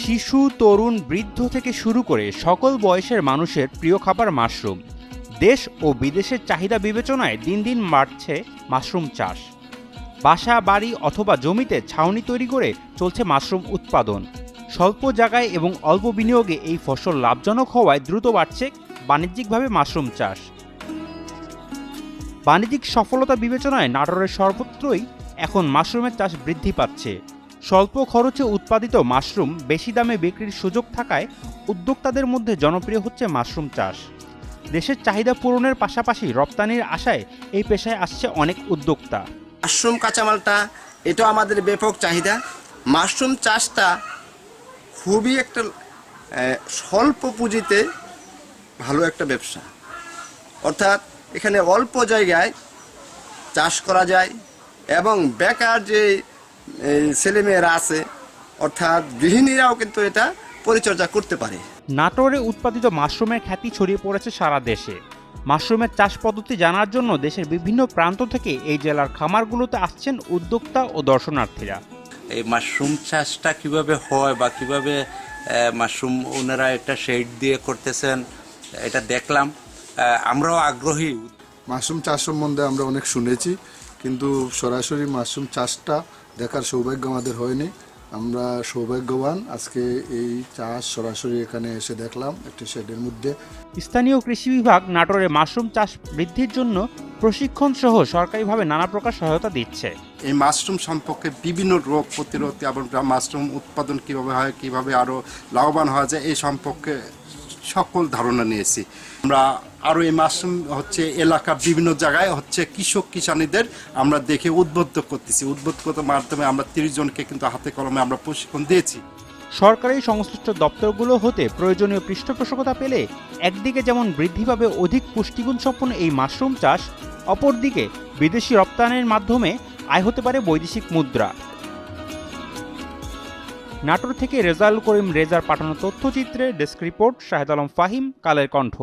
শিশু, তরুণ, বৃদ্ধ থেকে শুরু করে সকল বয়সের মানুষের প্রিয় খাবার মাশরুম। দেশ ও বিদেশের চাহিদা বিবেচনায় দিন দিন বাড়ছে মাশরুম চাষ। বাসা, বাড়ি অথবা জমিতে ছাউনি তৈরি করে চলছে মাশরুম উৎপাদন। স্বল্প জায়গায় এবং অল্প বিনিয়োগে এই ফসল লাভজনক হওয়ায় দ্রুত বাড়ছে বাণিজ্যিকভাবে মাশরুম চাষ। বাণিজ্যিক সফলতা বিবেচনায় নাটোরের সর্বত্রই এখন মাশরুমের চাষ বৃদ্ধি পাচ্ছে। স্বল্প খরচে উৎপাদিত মাশরুম বেশি দামে বিক্রির সুযোগ থাকায় উদ্যোক্তাদের মধ্যে জনপ্রিয় হচ্ছে মাশরুম চাষ। দেশের চাহিদা পূরণের পাশাপাশি রপ্তানির আশায় এই পেশায় আসছে অনেক উদ্যোক্তা। মাশরুম কাঁচামালটা এটা আমাদের ব্যাপক চাহিদা। মাশরুম চাষটা খুবই একটা স্বল্প পুঁজিতে ভালো একটা ব্যবসা, অর্থাৎ এখানে অল্প জায়গায় চাষ করা যায় এবং বেকার যে ছেলেমেয়েরা আছে অর্থাৎ গৃহিণীরাও কিন্তু এটা পরিচর্যা করতে পারে। নাটোরে উৎপাদিত মাশরুমের খ্যাতি ছড়িয়ে পড়েছে সারা দেশে। মাশরুমের চাষ পদ্ধতি জানার জন্য দেশের বিভিন্ন প্রান্ত থেকে এই জেলার খামারগুলোতে আসছেন উদ্যোক্তা ও দর্শনার্থীরা। এই মাশরুম চাষটা কিভাবে হয় বা কিভাবে মাশরুম ওনারা একটা শেড দিয়ে করতেছেন এটা দেখলাম, আমরাও আগ্রহী। মাশরুম চাষ সম্বন্ধে আমরা অনেক শুনেছি, কিন্তু সরাসরি মাশরুম চাষটা দেখার সৌভাগ্য আমাদের হয়নি। আমরা সৌভাগ্যবান, আজকে এই চাষ সরাসরি এখানে এসে দেখলাম একটি শেডের মধ্যে। স্থানীয় কৃষি বিভাগ নাটোরে মাশরুম চাষ বৃদ্ধির জন্য প্রশিক্ষণ সহ সরকারিভাবে নানা প্রকার সহায়তা দিচ্ছে। এই মাশরুম সম্পর্কে বিভিন্ন রোগ প্রতিরোধ এবং মাশরুম উৎপাদন কিভাবে হয়, কিভাবে আরও লাভবান হওয়া যায় এই সম্পর্কে সকল ধারণা নিয়েছি। আমরা আরও এই মাশরুম এলাকার বিভিন্ন জায়গায় কিষানীদের আমরা দেখে উদ্বুদ্ধ করতেছি। উদ্বুদ্ধতার মাধ্যমে আমরা 30 জনকে কিন্তু হাতে কলমে আমরা প্রশিক্ষণ দিয়েছি। সরকারি সংশ্লিষ্ট দপ্তরগুলো হতে প্রয়োজনীয় পৃষ্ঠপোষকতা পেলে একদিকে যেমন বৃদ্ধি পাবে অধিক পুষ্টিগুণ সম্পন্ন এই মাশরুম চাষ, অপরদিকে বিদেশি রপ্তানির মাধ্যমে আয় হতে পারে বৈদেশিক মুদ্রা। নাটোর থেকে রেজাউল করিম রেজার পাঠানো তথ্যচিত্রে ডেস্ক রিপোর্ট, শাহেদ আলম ফাহিম, কালের কণ্ঠ।